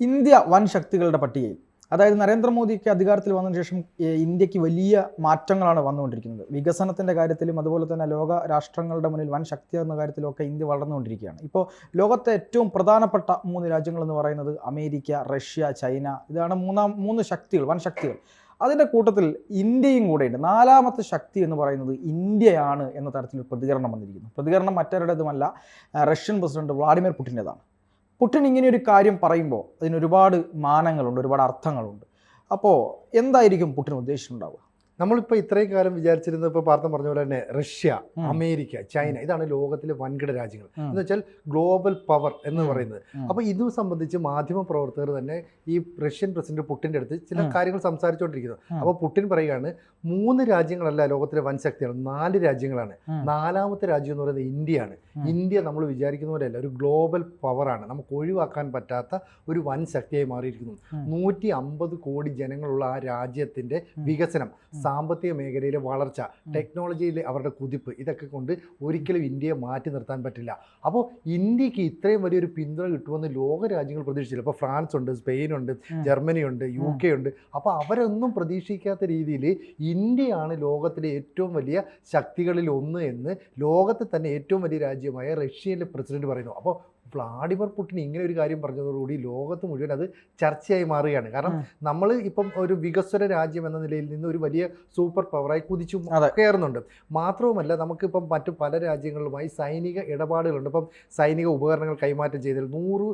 India വൻ ശക്തികളുടെ പട്ടികയിൽ. അതായത് നരേന്ദ്രമോദിക്ക് അധികാരത്തിൽ വന്നതിന് ശേഷം ഇന്ത്യക്ക് വലിയ മാറ്റങ്ങളാണ് വന്നുകൊണ്ടിരിക്കുന്നത്. വികസനത്തിൻ്റെ കാര്യത്തിലും അതുപോലെ തന്നെ ലോക രാഷ്ട്രങ്ങളുടെ മുന്നിൽ വൻ ശക്തി എന്ന കാര്യത്തിലൊക്കെ ഇന്ത്യ വളർന്നുകൊണ്ടിരിക്കുകയാണ്. ഇപ്പോൾ ലോകത്തെ ഏറ്റവും പ്രധാനപ്പെട്ട 3 രാജ്യങ്ങളെന്ന് പറയുന്നത് അമേരിക്ക, റഷ്യ, ചൈന. ഇതാണ് മൂന്ന് ശക്തികൾ, വൻ ശക്തികൾ. അതിൻ്റെ കൂട്ടത്തിൽ ഇന്ത്യയും കൂടെയുണ്ട്. 4ാമത്തെ ശക്തി എന്ന് പറയുന്നത് ഇന്ത്യയാണ് എന്ന തരത്തിൽ പ്രതികരണം വന്നിരിക്കുന്നു. പ്രതികരണം മറ്റാരുടേതുമല്ല, റഷ്യൻ പ്രസിഡന്റ് വ്ളാഡിമിർ പുടിൻ്റെതാണ്. പുടിൻ ഇങ്ങനെയൊരു കാര്യം പറയുമ്പോൾ അതിനൊരുപാട് മാനങ്ങളുണ്ട്, ഒരുപാട് അർത്ഥങ്ങളുണ്ട്. അപ്പോൾ എന്തായിരിക്കും പുടിൻ ഉദ്ദേശിച്ചിട്ടുണ്ടാവുക? നമ്മളിപ്പോൾ ഇത്രയും കാലം വിചാരിച്ചിരുന്നത്, ഇപ്പോൾ പാർത്ഥൻ പറഞ്ഞ പോലെ തന്നെ റഷ്യ, അമേരിക്ക, ചൈന, ഇതാണ് ലോകത്തിലെ വൻകിട രാജ്യങ്ങൾ എന്ന് വെച്ചാൽ ഗ്ലോബൽ പവർ എന്ന് പറയുന്നത്. അപ്പോൾ ഇത് സംബന്ധിച്ച് മാധ്യമ പ്രവർത്തകർ തന്നെ ഈ റഷ്യൻ പ്രസിഡന്റ് പുടിൻ്റെ അടുത്ത് ചില കാര്യങ്ങൾ സംസാരിച്ചുകൊണ്ടിരിക്കുന്നു. അപ്പോൾ പുടിൻ പറയുകയാണ്, 3 രാജ്യങ്ങളല്ല ലോകത്തിലെ വൻ ശക്തിയാണ്, 4 രാജ്യങ്ങളാണ്. 4ാമത്തെ രാജ്യം എന്ന് പറയുന്നത് ഇന്ത്യയാണ്. ഇന്ത്യ നമ്മൾ വിചാരിക്കുന്ന പോലെയല്ല, ഒരു ഗ്ലോബൽ പവറാണ്. നമുക്ക് ഒഴിവാക്കാൻ പറ്റാത്ത ഒരു വൻ ശക്തിയായി മാറിയിരിക്കുന്നു. 150 കോടി ജനങ്ങളുള്ള ആ രാജ്യത്തിൻ്റെ വികസനം, സാമ്പത്തിക മേഖലയിലെ വളർച്ച, ടെക്നോളജിയിലെ അവരുടെ കുതിപ്പ്, ഇതൊക്കെ കൊണ്ട് ഒരിക്കലും ഇന്ത്യയെ മാറ്റി നിർത്താൻ പറ്റില്ല. അപ്പോൾ ഇന്ത്യക്ക് ഇത്രയും വലിയൊരു പിന്തുണ കിട്ടുമെന്ന് ലോക രാജ്യങ്ങൾ പ്രതീക്ഷിച്ചില്ല. ഇപ്പോൾ ഫ്രാൻസ് ഉണ്ട്, സ്പെയിനുണ്ട്, ജർമ്മനിയുണ്ട്, UK ഉണ്ട്. അപ്പോൾ അവരൊന്നും പ്രതീക്ഷിക്കാത്ത രീതിയിൽ ഇന്ത്യയാണ് ലോകത്തിലെ ഏറ്റവും വലിയ ശക്തികളിൽ ഒന്ന് എന്ന് ലോകത്തെ തന്നെ ഏറ്റവും വലിയ രാജ്യമായ റഷ്യയിലെ പ്രസിഡന്റ് പറയുന്നു. അപ്പോൾ വ്ളാഡിമിർ പുടിൻ ഇങ്ങനെ ഒരു കാര്യം പറഞ്ഞതോടുകൂടി ലോകത്ത് മുഴുവൻ അത് ചർച്ചയായി മാറുകയാണ്. കാരണം നമ്മൾ ഇപ്പം ഒരു വികസ്വര രാജ്യം എന്ന നിലയിൽ നിന്ന് ഒരു വലിയ സൂപ്പർ പവറായി കുതിച്ചു കയറുന്നുണ്ട്. മാത്രവുമല്ല, നമുക്കിപ്പം മറ്റു പല രാജ്യങ്ങളുമായി സൈനിക ഇടപാടുകളുണ്ട്. ഇപ്പം സൈനിക ഉപകരണങ്ങൾ കൈമാറ്റം ചെയ്തതിൽ 100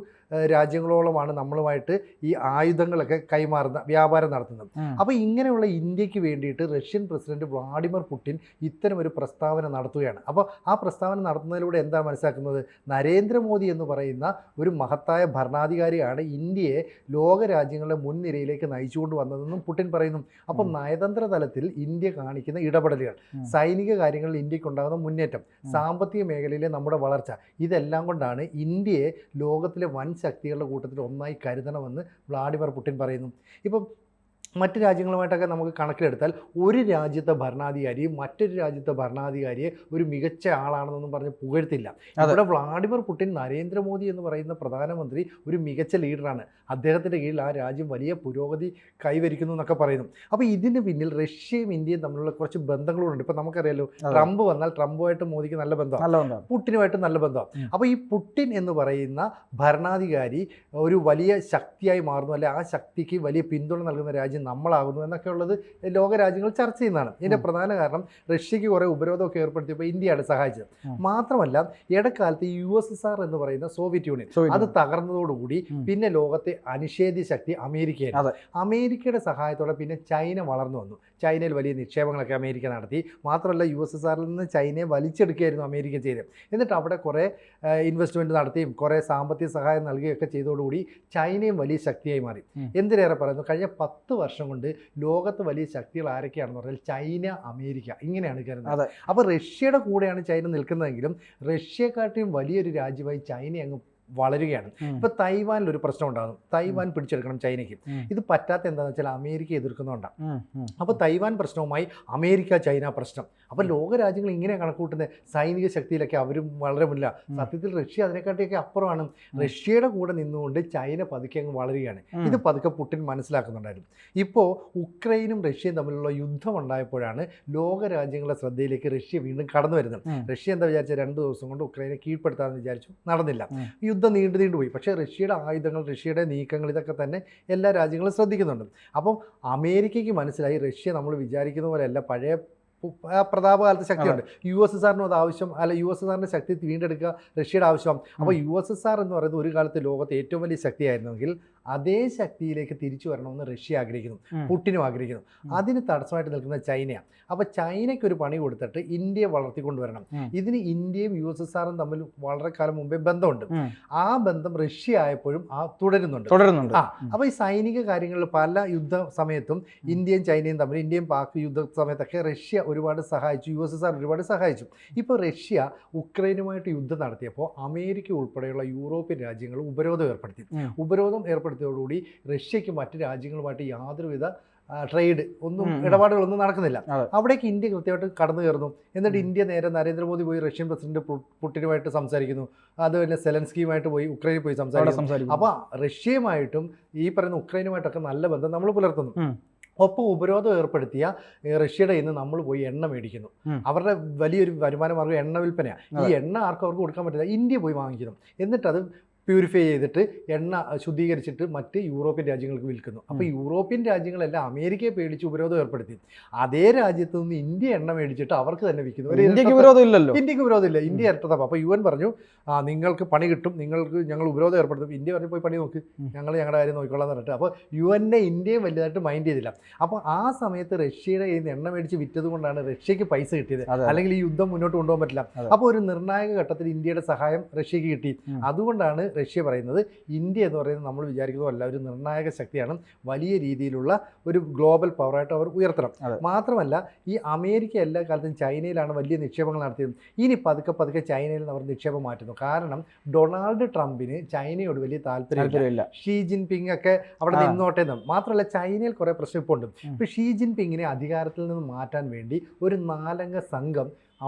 രാജ്യങ്ങളോളമാണ് നമ്മളുമായിട്ട് ഈ ആയുധങ്ങളൊക്കെ കൈമാറുന്ന വ്യാപാരം നടത്തുന്നത്. അപ്പോൾ ഇങ്ങനെയുള്ള ഇന്ത്യക്ക് വേണ്ടിയിട്ട് റഷ്യൻ പ്രസിഡന്റ് വ്ളാഡിമിർ പുടിൻ ഇത്തരം ഒരു പ്രസ്താവന നടത്തുകയാണ്. അപ്പോൾ ആ പ്രസ്താവന നടത്തുന്നതിലൂടെ എന്താ മനസ്സിലാക്കുന്നത്? നരേന്ദ്രമോദി എന്ന് പറയുന്ന ഒരു മഹത്തായ ഭരണാധികാരിയാണ് ഇന്ത്യയെ ലോക രാജ്യങ്ങളുടെ മുൻനിരയിലേക്ക് നയിച്ചുകൊണ്ട് വന്നതെന്നും പുടിൻ പറയുന്നു. അപ്പം നയതന്ത്ര തലത്തിൽ ഇന്ത്യ കാണിക്കുന്ന ഇടപെടലുകൾ, സൈനിക കാര്യങ്ങളിൽ ഇന്ത്യക്കുണ്ടാകുന്ന മുന്നേറ്റം, സാമ്പത്തിക മേഖലയിലെ നമ്മുടെ വളർച്ച, ഇതെല്ലാം കൊണ്ടാണ് ഇന്ത്യയെ ലോകത്തിലെ വൻ ശക്തികളുടെ കൂട്ടത്തിൽ ഒന്നായി കരുതണമെന്ന് വ്ളാഡിമിർ പുടിൻ പറയുന്നു. ഇപ്പം മറ്റ് രാജ്യങ്ങളുമായിട്ടൊക്കെ നമുക്ക് കണക്കിലെടുത്താൽ ഒരു രാജ്യത്തെ ഭരണാധികാരി മറ്റൊരു രാജ്യത്തെ ഭരണാധികാരിയെ ഒരു മികച്ച ആളാണെന്നൊന്നും പറഞ്ഞ് പുകഴ്ത്തില്ല. ഇവിടെ വ്ളാഡിമിർ പുടിൻ നരേന്ദ്രമോദി എന്ന് പറയുന്ന പ്രധാനമന്ത്രി ഒരു മികച്ച ലീഡറാണ്, അദ്ദേഹത്തിൻ്റെ കീഴിൽ ആ രാജ്യം വലിയ പുരോഗതി കൈവരിക്കുന്നു എന്നൊക്കെ പറയുന്നു. അപ്പോൾ ഇതിന് പിന്നിൽ റഷ്യയും ഇന്ത്യയും തമ്മിലുള്ള കുറച്ച് ബന്ധങ്ങളുണ്ട്. ഇപ്പോൾ നമുക്കറിയാലോ, ട്രംപ് വന്നാൽ ട്രംപുമായിട്ട് മോദിക്ക് നല്ല ബന്ധമാണ്, പുടിനുമായിട്ട് നല്ല ബന്ധമാണ്. അപ്പോൾ ഈ പുടിൻ എന്ന് പറയുന്ന ഭരണാധികാരി ഒരു വലിയ ശക്തിയായി മാറുന്നു, അല്ലെ ആ ശക്തിക്ക് വലിയ പിന്തുണ നൽകുന്ന രാജ്യം നമ്മളാകുന്നു എന്നൊക്കെ ഉള്ളത് ലോക രാജ്യങ്ങൾ ചർച്ച ചെയ്യുന്നതാണ്. ഇതിൻ്റെ പ്രധാന കാരണം റഷ്യക്ക് കുറേ ഉപരോധമൊക്കെ ഏർപ്പെടുത്തിയപ്പോൾ ഇന്ത്യയാണ് സഹായിച്ചത്. മാത്രമല്ല, ഇടക്കാലത്ത് USSR എന്ന് പറയുന്ന സോവിയറ്റ് യൂണിയൻ അത് തകർന്നതോടുകൂടി പിന്നെ ലോകത്തെ അനിഷേധ്യ ശക്തി അമേരിക്കയാണ്. അമേരിക്കയുടെ സഹായത്തോടെ പിന്നെ ചൈന വളർന്നു വന്നു. ചൈനയിൽ വലിയ നിക്ഷേപങ്ങളൊക്കെ അമേരിക്ക നടത്തി. മാത്രമല്ല, USSRൽ നിന്ന് ചൈനയെ വലിച്ചെടുക്കുകയായിരുന്നു അമേരിക്ക ചെയ്തത്. എന്നിട്ട് അവിടെ കുറേ ഇൻവെസ്റ്റ്മെൻറ്റ് നടത്തിയും കുറേ സാമ്പത്തിക സഹായം നൽകുകയൊക്കെ ചെയ്തതോടുകൂടി ചൈനയും വലിയ ശക്തിയായി മാറി. എന്തിനേറെ പറയുന്നു, കഴിഞ്ഞ 10 വർഷം കൊണ്ട് ലോകത്ത് വലിയ ശക്തികൾ ആരൊക്കെയാണെന്ന് പറഞ്ഞാൽ ചൈന, അമേരിക്ക, ഇങ്ങനെയാണ് കരുതുന്നത്. അപ്പോൾ റഷ്യയുടെ കൂടെയാണ് ചൈന നിൽക്കുന്നതെങ്കിലും റഷ്യയെക്കാട്ടിയും വലിയൊരു രാജ്യമായി ചൈന അങ്ങ് വളരുകയാണ്. ഇപ്പോൾ തൈവാനിൽ ഒരു പ്രശ്നം ഉണ്ടാകും, തൈവാൻ പിടിച്ചെടുക്കണം ചൈനയ്ക്ക്. ഇത് പറ്റാത്ത എന്താണെന്ന് വെച്ചാൽ അമേരിക്ക എതിർക്കുന്നുണ്ടാണ്. അപ്പോൾ തൈവാൻ പ്രശ്നവുമായി അമേരിക്ക ചൈന പ്രശ്നം. അപ്പോൾ ലോക രാജ്യങ്ങൾ ഇങ്ങനെ കണക്കൂട്ടുന്നത് സൈനിക ശക്തിയിലൊക്കെ അവരും വളരെ മുന്നില്ല. സത്യത്തിൽ റഷ്യ അതിനെക്കാട്ടിയൊക്കെ അപ്പുറമാണ്. റഷ്യയുടെ കൂടെ നിന്നുകൊണ്ട് ചൈന പതുക്കെ അങ്ങ് വളരുകയാണ്. ഇത് പതുക്കെ പുടിൻ മനസ്സിലാക്കുന്നുണ്ടായിരുന്നു. ഇപ്പോൾ ഉക്രൈനും റഷ്യയും തമ്മിലുള്ള യുദ്ധം ഉണ്ടായപ്പോഴാണ് ലോക രാജ്യങ്ങളുടെ ശ്രദ്ധയിലേക്ക് റഷ്യ വീണ്ടും കടന്നു വരുന്നത്. റഷ്യ എന്താ വിചാരിച്ച 2 ദിവസം കൊണ്ട് ഉക്രൈനെ കീഴ്പ്പെടുത്താമെന്ന് വിചാരിച്ചു, നടന്നില്ല. യുദ്ധം നീണ്ടുപോയി. പക്ഷേ റഷ്യയുടെ ആയുധങ്ങൾ, റഷ്യയുടെ നീക്കങ്ങൾ, ഇതൊക്കെ തന്നെ എല്ലാ രാജ്യങ്ങളും ശ്രദ്ധിക്കുന്നുണ്ട്. അപ്പം അമേരിക്കയ്ക്ക് മനസ്സിലായി, റഷ്യ നമ്മൾ വിചാരിക്കുന്ന പോലെയല്ല, പഴയ പ്രതാപകാലത്തെ ശക്തിയുണ്ട്. USSRനും അത് ആവശ്യം, അല്ല USSRന്റെ ശക്തി വീണ്ടെടുക്കുക റഷ്യയുടെ ആവശ്യം. അപ്പോൾ USSR എന്ന് പറയുന്നത് ഒരു കാലത്ത് ലോകത്തെ ഏറ്റവും വലിയ ശക്തിയായിരുന്നെങ്കിൽ അതേ ശക്തിയിലേക്ക് തിരിച്ചു വരണമെന്ന് റഷ്യ ആഗ്രഹിക്കുന്നു, പുടിനും ആഗ്രഹിക്കുന്നു. അതിന് തടസ്സമായിട്ട് നിൽക്കുന്ന ചൈനയാണ്. അപ്പോൾ ചൈനയ്ക്ക് ഒരു പണി കൊടുത്തിട്ട് ഇന്ത്യയെ വളർത്തിക്കൊണ്ടുവരണം. ഇതിന് ഇന്ത്യയും USSRും തമ്മിൽ വളരെ കാലം മുമ്പേ ബന്ധമുണ്ട്. ആ ബന്ധം റഷ്യ ആയപ്പോഴും തുടരുന്നുണ്ട്. അപ്പോൾ ഈ സൈനിക കാര്യങ്ങളിൽ പല യുദ്ധ സമയത്തും ഇന്ത്യയും ചൈനയും തമ്മിൽ, ഇന്ത്യയും പാക് യുദ്ധ സമയത്തൊക്കെ റഷ്യ ഒരുപാട് സഹായിച്ചു, USSR ഒരുപാട് സഹായിച്ചു. ഇപ്പോൾ റഷ്യ ഉക്രൈനുമായിട്ട് യുദ്ധം നടത്തിയപ്പോൾ അമേരിക്ക ഉൾപ്പെടെയുള്ള യൂറോപ്യൻ രാജ്യങ്ങൾ ഉപരോധം ഏർപ്പെടുത്തി. ഉപരോധം ഏർപ്പെടുത്തിയതോടുകൂടി റഷ്യക്ക് മറ്റ് രാജ്യങ്ങളുമായിട്ട് യാതൊരുവിധ ട്രേഡ് ഒന്നും ഇടപാടുകളൊന്നും നടക്കുന്നില്ല. അതെ. അവിടേക്ക് ഇന്ത്യ കൃത്യമായിട്ട് കടന്നു കയറുന്നു. എന്നിട്ട് ഇന്ത്യ നേരെ നരേന്ദ്രമോദി പോയി റഷ്യൻ പ്രസിഡന്റ് പുടിനുമായിട്ട് സംസാരിക്കുന്നു. അതുപോലെ സെലൻസ്കിയുമായിട്ട് പോയി ഉക്രൈനിൽ പോയി സംസാരിക്കുന്നു. അപ്പോൾ റഷ്യയുമായിട്ടും ഈ പറയുന്ന ഉക്രൈനുമായിട്ടൊക്കെ നല്ല ബന്ധം നമ്മൾ പുലർത്തുന്നു. ഒപ്പം ഉപരോധം ഏർപ്പെടുത്തിയ റഷ്യയുടെ കയ്യിൽ നിന്ന് നമ്മൾ പോയി എണ്ണ മേടിക്കുന്നു. അവരുടെ വലിയൊരു വരുമാന മാർഗ്ഗം എണ്ണ വിൽപ്പനയാണ്. ഈ എണ്ണ ആർക്കും അവർക്ക് കൊടുക്കാൻ പറ്റില്ല. ഇന്ത്യ പോയി വാങ്ങിക്കുന്നു. എന്നിട്ടത് പ്യൂരിഫൈ ചെയ്തിട്ട് എണ്ണ ശുദ്ധീകരിച്ചിട്ട് മറ്റ് യൂറോപ്യൻ രാജ്യങ്ങൾക്ക് വിൽക്കുന്നു. അപ്പോൾ യൂറോപ്യൻ രാജ്യങ്ങളെല്ലാം അമേരിക്കയെ പേടിച്ച് ഉപരോധം ഏർപ്പെടുത്തി. അതേ രാജ്യത്ത് നിന്ന് ഇന്ത്യ എണ്ണ മേടിച്ചിട്ട് അവർക്ക് തന്നെ വിൽക്കുന്നു. ഇന്ത്യക്ക് വിരോധമില്ലല്ലോ. ഇന്ത്യക്ക് വിരോധമില്ല. ഇന്ത്യ ഇരട്ടത്തപ്പം. അപ്പോൾ UN പറഞ്ഞു നിങ്ങൾക്ക് പണി കിട്ടും, ഞങ്ങൾ ഉപരോധം ഏർപ്പെടുത്തും. ഇന്ത്യ പറഞ്ഞു പോയി പണി നോക്ക്, ഞങ്ങളുടെ കാര്യം നോക്കിക്കൊള്ളാൻ പറഞ്ഞിട്ട്. അപ്പോൾ UN ഇന്ത്യയും വലുതായിട്ട് മൈൻഡ് ചെയ്തില്ല. അപ്പോൾ ആ സമയത്ത് റഷ്യയുടെ കയ്യിൽ നിന്ന് എണ്ണ മേടിച്ച് വിറ്റത് കൊണ്ടാണ് റഷ്യക്ക് പൈസ കിട്ടിയത്. അല്ലെങ്കിൽ ഈ യുദ്ധം മുന്നോട്ട് കൊണ്ടുപോകാൻ പറ്റില്ല. അപ്പോൾ ഒരു നിർണായക ഘട്ടത്തിൽ ഇന്ത്യയുടെ സഹായം റഷ്യക്ക് കിട്ടി. അതുകൊണ്ടാണ് റഷ്യ പറയുന്നത് ഇന്ത്യ എന്ന് പറയുന്നത് നമ്മൾ വിചാരിക്കുന്നതല്ല, ഒരു നിർണായക ശക്തിയാണ്, വലിയ രീതിയിലുള്ള ഒരു ഗ്ലോബൽ പവറായിട്ട് അവർ ഉയർത്തണം. മാത്രമല്ല ഈ അമേരിക്ക എല്ലാ കാലത്തും ചൈനയിലാണ് വലിയ നിക്ഷേപങ്ങൾ നടത്തിയത്. ഇനി പതുക്കെ ചൈനയിൽ നിന്ന് അവർ നിക്ഷേപം മാറ്റുന്നു. കാരണം ഡൊണാൾഡ് ട്രംപിന് ചൈനയോട് വലിയ താല്പര്യമില്ല. ഷീ ജിൻപിങ് ഒക്കെ അവിടെ നിന്നോട്ടെ എന്ന്. മാത്രമല്ല ചൈനയിൽ കുറേ പ്രശ്നം ഇപ്പോൾ ഉണ്ട്. ഇപ്പോൾ ഷീ ജിൻപിങ്ങിനെ അധികാരത്തിൽ നിന്ന് മാറ്റാൻ വേണ്ടി ഒരു 4 അംഗ സംഘം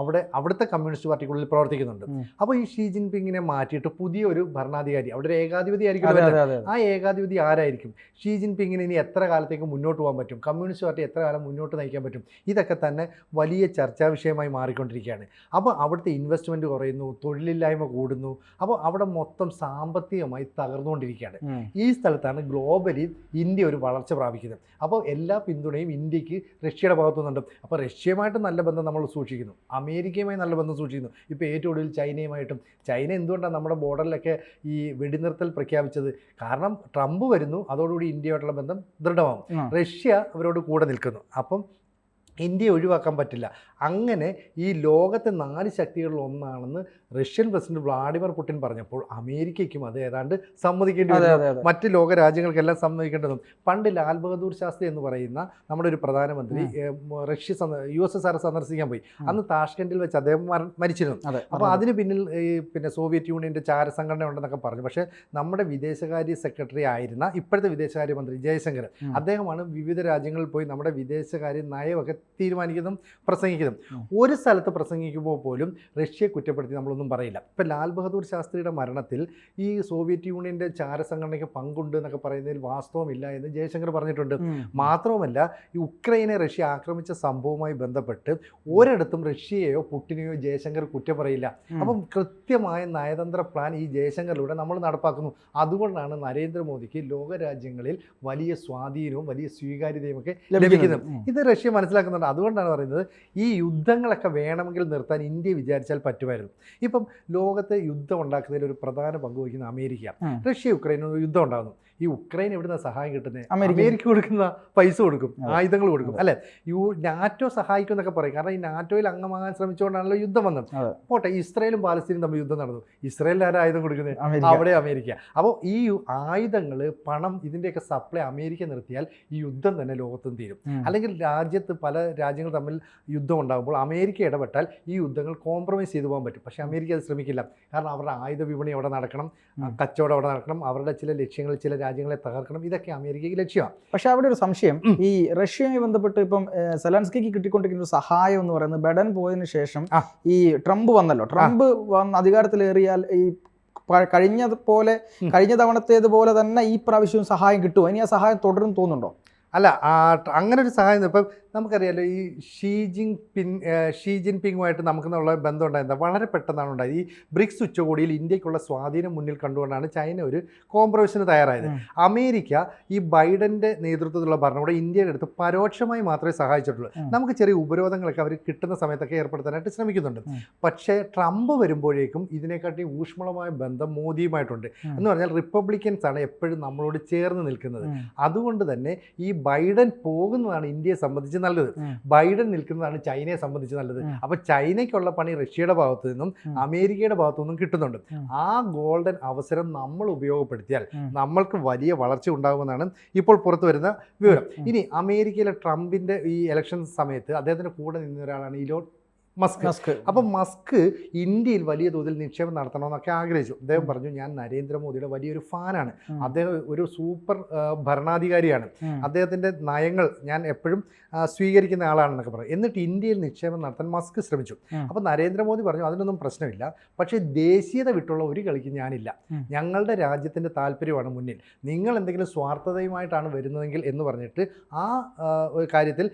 അവിടുത്തെ കമ്മ്യൂണിസ്റ്റ് പാർട്ടിക്കുള്ളിൽ പ്രവർത്തിക്കുന്നുണ്ട്. അപ്പോൾ ഈ ഷീ ജിൻപിങ്ങിനെ മാറ്റിയിട്ട് പുതിയൊരു ഭരണാധികാരി, അവിടെ ഒരു ഏകാധിപതി ആയിരിക്കും. ആ ഏകാധിപതി ആരായിരിക്കും? ഷീ ജിൻപിങ്ങിന് ഇനി എത്ര കാലത്തേക്ക് മുന്നോട്ട് പോകാൻ പറ്റും? കമ്മ്യൂണിസ്റ്റ് പാർട്ടി എത്ര കാലം മുന്നോട്ട് നയിക്കാൻ പറ്റും? ഇതൊക്കെ തന്നെ വലിയ ചർച്ചാ വിഷയമായി മാറിക്കൊണ്ടിരിക്കുകയാണ്. അപ്പോൾ അവിടുത്തെ ഇൻവെസ്റ്റ്മെൻറ്റ് കുറയുന്നു, തൊഴിലില്ലായ്മ കൂടുന്നു. അപ്പോൾ അവിടെ മൊത്തം സാമ്പത്തികമായി തകർന്നുകൊണ്ടിരിക്കുകയാണ്. ഈ സ്ഥലത്താണ് ഗ്ലോബലി ഇന്ത്യ ഒരു വളർച്ച പ്രാപിക്കുന്നത്. അപ്പോൾ എല്ലാ പിന്തുണയും ഇന്ത്യക്ക് റഷ്യയുടെ ഭാഗത്തു നിന്നുണ്ട്. അപ്പോൾ റഷ്യയുമായിട്ട് നല്ല ബന്ധം നമ്മൾ സൂക്ഷിക്കുന്നു, അമേരിക്കയുമായി നല്ല ബന്ധം സൂക്ഷിക്കുന്നു. ഇപ്പോൾ ഏറ്റവും കൂടുതൽ ചൈനയുമായിട്ടും. ചൈന എന്തുകൊണ്ടാണ് നമ്മുടെ ബോർഡറിലൊക്കെ ഈ വെടിനിർത്തൽ പ്രഖ്യാപിച്ചത്? കാരണം ട്രംപ് വരുന്നു, അതോടുകൂടി ഇന്ത്യയായിട്ടുള്ള ബന്ധം ദൃഢമാകും. റഷ്യ അവരോട് കൂടെ നിൽക്കുന്നു. അപ്പം ഇന്ത്യയെ ഒഴിവാക്കാൻ പറ്റില്ല. അങ്ങനെ ഈ ലോകത്തെ 4 ശക്തികളിൽ ഒന്നാണെന്ന് റഷ്യൻ പ്രസിഡന്റ് വ്ളാഡിമിർ പുടിൻ പറഞ്ഞപ്പോൾ അമേരിക്കയ്ക്കും അത് ഏതാണ്ട് സമ്മതിക്കേണ്ടി വരും. മറ്റ് ലോക രാജ്യങ്ങൾക്കെല്ലാം സമ്മതിക്കേണ്ടതും. പണ്ട് ലാൽ ബഹദൂർ ശാസ്ത്രി എന്ന് പറയുന്ന നമ്മുടെ ഒരു പ്രധാനമന്ത്രി USSR സന്ദർശിക്കാൻ പോയി. അന്ന് താഷ്കെൻഡിൽ വെച്ച് അദ്ദേഹം മരിച്ചിരുന്നു. അപ്പോൾ അതിന് പിന്നിൽ പിന്നെ സോവിയറ്റ് യൂണിയൻ്റെ ചാരസംഘടന ഉണ്ടെന്നൊക്കെ പറഞ്ഞു. പക്ഷേ നമ്മുടെ വിദേശകാര്യ സെക്രട്ടറി ആയിരുന്ന ഇപ്പോഴത്തെ വിദേശകാര്യമന്ത്രി ജയശങ്കർ, അദ്ദേഹമാണ് വിവിധ രാജ്യങ്ങളിൽ പോയി നമ്മുടെ വിദേശകാര്യ നയമൊക്കെ തീരുമാനിക്കുന്നതും പ്രസംഗിക്കുന്നതും. ഒരു സ്ഥലത്ത് പ്രസംഗിക്കുമ്പോൾ പോലും റഷ്യയെ കുറ്റപ്പെടുത്തി നമ്മളൊന്നും പറയില്ല. ഇപ്പം ലാൽ ബഹദൂർ ശാസ്ത്രിയുടെ മരണത്തിൽ ഈ സോവിയറ്റ് യൂണിയൻ്റെ ചാരസംഘടനയ്ക്ക് പങ്കുണ്ട് എന്നൊക്കെ പറയുന്നതിൽ വാസ്തവമില്ല എന്ന് ജയശങ്കർ പറഞ്ഞിട്ടുണ്ട്. മാത്രവുമല്ല ഈ ഉക്രൈനെ റഷ്യ ആക്രമിച്ച സംഭവവുമായി ബന്ധപ്പെട്ട് ഒരിടത്തും റഷ്യയെയോ പുടിനെയോ ജയശങ്കർ കുറ്റം പറയില്ല. അപ്പം കൃത്യമായ നയതന്ത്ര പ്ലാൻ ഈ ജയശങ്കറിലൂടെ നമ്മൾ നടപ്പാക്കുന്നു. അതുകൊണ്ടാണ് നരേന്ദ്രമോദിക്ക് ലോകരാജ്യങ്ങളിൽ വലിയ സ്വാധീനവും വലിയ സ്വീകാര്യതയും ഒക്കെ ലഭിക്കുന്നത്. ഇത് റഷ്യ മനസ്സിലാക്കുന്നുണ്ട്. അതുകൊണ്ടാണ് പറയുന്നത് ഈ യുദ്ധങ്ങളൊക്കെ വേണമെങ്കിൽ നിർത്താൻ ഇന്ത്യ വിചാരിച്ചാൽ പറ്റുമായിരുന്നു. ഇപ്പം ലോകത്തെ യുദ്ധം ഉണ്ടാക്കുന്നതിൽ ഒരു പ്രധാന പങ്ക് വഹിക്കുന്ന അമേരിക്ക. റഷ്യ യുക്രൈനൊരു യുദ്ധം ഉണ്ടാകുന്നു. ഈ ഉക്രൈൻ എവിടുന്ന സഹായം കിട്ടുന്നത്? അമേരിക്ക കൊടുക്കുന്ന പൈസ കൊടുക്കും, ആയുധങ്ങൾ കൊടുക്കും, അല്ലെ? നാറ്റോ സഹായിക്കും എന്നൊക്കെ പറയും. കാരണം ഈ നാറ്റോയിൽ അംഗമാകാൻ ശ്രമിച്ചുകൊണ്ടാണല്ലോ യുദ്ധം വന്നത്. പോട്ടെ, ഇസ്രായേലും പാലസ്തീനും തമ്മിൽ യുദ്ധം നടന്നു. ഇസ്രായേലിൽ ആരും ആയുധം കൊടുക്കുന്നത്? അവിടെ അമേരിക്ക. അപ്പോൾ ഈ ആയുധങ്ങൾ, പണം, ഇതിൻ്റെയൊക്കെ സപ്ലൈ അമേരിക്ക നിർത്തിയാൽ ഈ യുദ്ധം തന്നെ ലോകത്തും തീരും. അല്ലെങ്കിൽ രാജ്യത്ത് പല രാജ്യങ്ങൾ തമ്മിൽ യുദ്ധം ഉണ്ടാകുമ്പോൾ അമേരിക്ക ഇടപെട്ടാൽ ഈ യുദ്ധങ്ങൾ കോംപ്രമൈസ് ചെയ്തു പോകാൻ പറ്റും. പക്ഷേ അമേരിക്ക അത് ശ്രമിക്കില്ല. കാരണം അവരുടെ ആയുധ വിപണി അവിടെ നടക്കണം, കച്ചവടം അവിടെ നടക്കണം, അവരുടെ ചില ലക്ഷ്യങ്ങൾ, ചില രാജ്യങ്ങളെ തകർക്കണം. ഇതൊക്കെ അമേരിക്കയ്ക്ക് ലക്ഷ്യമാണ്. പക്ഷേ അവിടെ ഒരു സംശയം, ഈ റഷ്യയുമായി ബന്ധപ്പെട്ട് ഇപ്പം സെലൻസ്കിക്ക് കിട്ടിക്കൊണ്ടിരിക്കുന്ന ഒരു സഹായം എന്ന് പറയുന്നത് ബൈഡൻ പോയതിനു ശേഷം ഈ ട്രംപ് വന്നല്ലോ. ട്രംപ് അധികാരത്തിലേറിയാൽ ഈ കഴിഞ്ഞ തവണത്തേതുപോലെ തന്നെ ഈ പ്രാവശ്യവും സഹായം കിട്ടുമോ? ഇനി ആ സഹായം തുടരും തോന്നുന്നുണ്ടോ? അല്ല, അങ്ങനെ ഒരു സഹായം ഇപ്പം നമുക്കറിയാലോ, ഈ ഷീ ജിൻപിങ്ങുമായിട്ട് നമുക്കുള്ള ബന്ധം ഉണ്ടായത് വളരെ പെട്ടെന്നാണ് ഉണ്ടായത്. ഈ ബ്രിക്സ് ഉച്ചകോടിയിൽ ഇന്ത്യക്കുള്ള സ്വാധീനം മുന്നിൽ കണ്ടുകൊണ്ടാണ് ചൈന ഒരു കോംപ്രമൈസിന് തയ്യാറായത്. അമേരിക്ക ഈ ബൈഡൻ്റെ നേതൃത്വത്തിലുള്ള ഭരണകൂടം ഇന്ത്യയുടെ അടുത്ത് പരോക്ഷമായി മാത്രമേ സഹായിച്ചിട്ടുള്ളൂ. നമുക്ക് ചെറിയ ഉപരോധങ്ങളൊക്കെ അവർ കിട്ടുന്ന സമയത്തൊക്കെ ഏർപ്പെടുത്താനായിട്ട് ശ്രമിക്കുന്നുണ്ട്. പക്ഷേ ട്രംപ് വരുമ്പോഴേക്കും ഇതിനെക്കാട്ടി ഊഷ്മളമായ ബന്ധം മോദിയുമായിട്ടുണ്ട്. എന്ന് പറഞ്ഞാൽ റിപ്പബ്ലിക്കൻസ് ആണ് എപ്പോഴും നമ്മളോട് ചേർന്ന് നിൽക്കുന്നത്. അതുകൊണ്ട് തന്നെ ഈ ബൈഡൻ പോകുന്നതാണ് ഇന്ത്യയെ സംബന്ധിച്ച് നല്ലത്, ബൈഡൻ നിൽക്കുന്നതാണ് ചൈനയെ സംബന്ധിച്ച് നല്ലത്. അപ്പോൾ ചൈനയ്ക്കുള്ള പണി റഷ്യയുടെ ഭാഗത്തു നിന്നും അമേരിക്കയുടെ ഭാഗത്തു നിന്നും കിട്ടുന്നുണ്ട്. ആ ഗോൾഡൻ അവസരം നമ്മൾ ഉപയോഗപ്പെടുത്തിയാൽ നമ്മൾക്ക് വലിയ വളർച്ച ഉണ്ടാകുമെന്നാണ് ഇപ്പോൾ പുറത്തു വരുന്ന വിവരം. ഇനി അമേരിക്കയിലെ ട്രംപിൻ്റെ ഈ ഇലക്ഷൻ സമയത്ത് അദ്ദേഹത്തിൻ്റെ കൂടെ നിന്ന ഒരാളാണ് ഇലോൺ മസ്ക്. അപ്പം മസ്ക് ഇന്ത്യയിൽ വലിയ തോതിൽ നിക്ഷേപം നടത്തണമെന്നൊക്കെ ആഗ്രഹിച്ചു. അദ്ദേഹം പറഞ്ഞു, ഞാൻ നരേന്ദ്രമോദിയുടെ വലിയൊരു ഫാനാണ്, അദ്ദേഹം ഒരു സൂപ്പർ ഭരണാധികാരിയാണ്, അദ്ദേഹത്തിൻ്റെ നയങ്ങൾ ഞാൻ എപ്പോഴും സ്വീകരിക്കുന്ന ആളാണെന്നൊക്കെ പറയും. എന്നിട്ട് ഇന്ത്യയിൽ നിക്ഷേപം നടത്താൻ മസ്ക് ശ്രമിച്ചു. അപ്പോൾ നരേന്ദ്രമോദി പറഞ്ഞു, അതിനൊന്നും പ്രശ്നമില്ല, പക്ഷേ ദേശീയത വിട്ടുള്ള ഒരു കളിക്ക് ഞാനില്ല, ഞങ്ങളുടെ രാജ്യത്തിൻ്റെ താല്പര്യമാണ് മുന്നിൽ, നിങ്ങൾ എന്തെങ്കിലും സ്വാർത്ഥതയുമായിട്ടാണ് വരുന്നതെങ്കിൽ എന്ന് പറഞ്ഞിട്ട് ആ ഒരു കാര്യത്തിൽ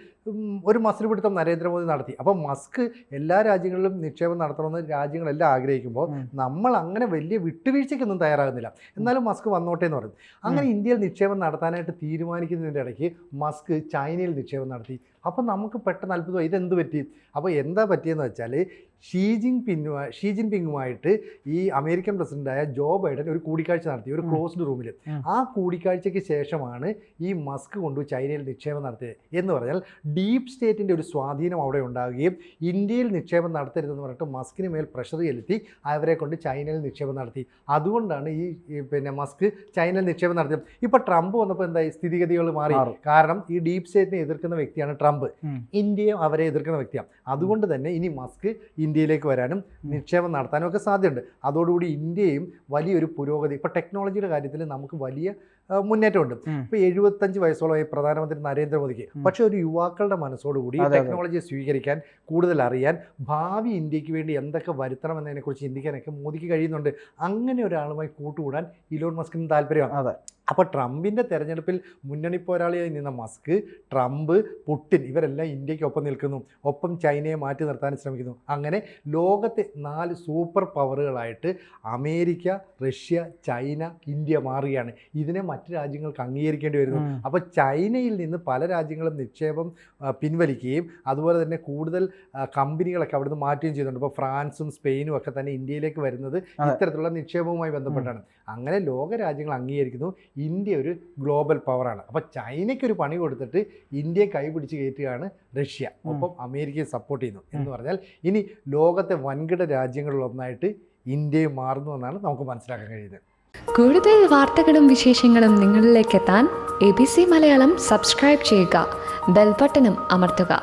ഒരു മസിൽ പിടുത്തം നരേന്ദ്രമോദി നടത്തി. അപ്പോൾ മസ്ക് എല്ലാ രാജ്യങ്ങളിലും നിക്ഷേപം നടത്തണമെന്ന് രാജ്യങ്ങളെല്ലാം ആഗ്രഹിക്കുമ്പോൾ നമ്മൾ അങ്ങനെ വലിയ വിട്ടുവീഴ്ചയ്ക്കൊന്നും തയ്യാറാകുന്നില്ല, എന്നാലും മസ്ക് വന്നോട്ടെ എന്ന് പറഞ്ഞു. അങ്ങനെ ഇന്ത്യയിൽ നിക്ഷേപം നടത്താനായിട്ട് തീരുമാനിക്കുന്നതിൻ്റെ ഇടയ്ക്ക് മസ്ക് ചൈനയിൽ നിക്ഷേപം നടത്തി. അപ്പോൾ നമുക്ക് പെട്ടെന്ന് അത്ഭുതമായി, ഇതെന്ത് പറ്റി? അപ്പോൾ എന്താ പറ്റിയെന്ന് വെച്ചാൽ ഷീ ജിൻപിങ്ങുമായിട്ട് ഈ അമേരിക്കൻ പ്രസിഡന്റായ ജോ ബൈഡൻ ഒരു കൂടിക്കാഴ്ച നടത്തി, ഒരു ക്ലോസ്ഡ് റൂമിൽ. ആ കൂടിക്കാഴ്ചയ്ക്ക് ശേഷമാണ് ഈ മസ്ക് കൊണ്ടുപോയി ചൈനയിൽ നിക്ഷേപം നടത്തിയത്. എന്ന് പറഞ്ഞാൽ ഡീപ് സ്റ്റേറ്റിൻ്റെ ഒരു സ്വാധീനം അവിടെ ഉണ്ടാകുകയും ഇന്ത്യയിൽ നിക്ഷേപം നടത്തരുതെന്ന് പറഞ്ഞിട്ട് മസ്കിന് മേൽ പ്രഷർ ചെലുത്തി അവരെ കൊണ്ട് ചൈനയിൽ നിക്ഷേപം നടത്തി. അതുകൊണ്ടാണ് ഈ മസ്ക് ചൈനയിൽ നിക്ഷേപം നടത്തിയത്. ഇപ്പോൾ ട്രംപ് വന്നപ്പോൾ എന്തായി? സ്ഥിതിഗതികൾ മാറി. കാരണം ഈ ഡീപ് സ്റ്റേറ്റിനെ എതിർക്കുന്ന വ്യക്തിയാണ് ട്രംപ്, ഇന്ത്യയും അവരെ എതിർക്കുന്ന വ്യക്തിയാണ്. അതുകൊണ്ട് തന്നെ ഇനി മസ്ക് ഇന്ത്യയിലേക്ക് വരാനും നിക്ഷേപം നടത്താനും ഒക്കെ സാധ്യതയുണ്ട്. അതോടുകൂടി ഇന്ത്യയും വലിയൊരു പുരോഗതി, ഇപ്പോൾ ടെക്നോളജിയുടെ കാര്യത്തിൽ നമുക്ക് വലിയ മുന്നേറ്റമുണ്ട്. ഇപ്പോൾ 75 വയസ്സോളമായി പ്രധാനമന്ത്രി നരേന്ദ്രമോദിക്ക്. പക്ഷേ ഒരു യുവാക്കളുടെ മനസ്സോടുകൂടി ടെക്നോളജിയെ സ്വീകരിക്കാൻ, കൂടുതൽ അറിയാൻ, ഭാവി ഇന്ത്യക്ക് വേണ്ടി എന്തൊക്കെ വരുത്തണം എന്നതിനെക്കുറിച്ച് ചിന്തിക്കാനൊക്കെ മോദിക്ക് കഴിയുന്നുണ്ട്. അങ്ങനെ ഒരാളുമായി കൂട്ടുകൂടാൻ ഇലോൺ മസ്കിന് താല്പര്യമാണ്. അപ്പോൾ ട്രംപിൻ്റെ തെരഞ്ഞെടുപ്പിൽ മുന്നണി പോരാളിയായി നിന്ന മസ്ക്, ട്രംപ്, പുടിൻ ഇവരെല്ലാം ഇന്ത്യക്കൊപ്പം നിൽക്കുന്നു, ഒപ്പം ചൈനയെ മാറ്റി നിർത്താൻ ശ്രമിക്കുന്നു. അങ്ങനെ ലോകത്തെ 4 സൂപ്പർ പവറുകളായിട്ട് അമേരിക്ക, റഷ്യ, ചൈന, ഇന്ത്യ മാറുകയാണ്. ഇതിനെ മറ്റ് രാജ്യങ്ങൾക്ക് അംഗീകരിക്കേണ്ടി വരുന്നു. അപ്പോൾ ചൈനയിൽ നിന്ന് പല രാജ്യങ്ങളും നിക്ഷേപം പിൻവലിക്കുകയും അതുപോലെ തന്നെ കൂടുതൽ കമ്പനികളൊക്കെ അവിടുന്ന് മാറ്റുകയും ചെയ്യുന്നുണ്ട്. ഇപ്പോൾ ഫ്രാൻസും സ്പെയിനും ഒക്കെ തന്നെ ഇന്ത്യയിലേക്ക് വരുന്നത് ഇത്തരത്തിലുള്ള നിക്ഷേപവുമായി ബന്ധപ്പെട്ടാണ്. അങ്ങനെ ലോക രാജ്യങ്ങൾ അംഗീകരിക്കുന്നു ഇന്ത്യ ഒരു ഗ്ലോബൽ പവറാണ്. അപ്പോൾ ചൈനയ്ക്കൊരു പണി കൊടുത്തിട്ട് ഇന്ത്യയെ കൈപിടിച്ച് കയറ്റുകയാണ് റഷ്യ, ഒപ്പം അമേരിക്കയെ സപ്പോർട്ട് ചെയ്യുന്നു. എന്ന് പറഞ്ഞാൽ ഇനി ലോകത്തെ വൻകിട രാജ്യങ്ങളിലൊന്നായിട്ട് ഇന്ത്യയും മാറുന്നു എന്നാണ് നമുക്ക് മനസ്സിലാക്കാൻ കഴിയുന്നത്. കൂടുതൽ വാർത്തകളും വിശേഷങ്ങളും നിങ്ങളിലേക്ക് എത്താൻ ABC മലയാളം സബ്സ്ക്രൈബ് ചെയ്യുക, ബെൽ ബട്ടണും അമർത്തുക.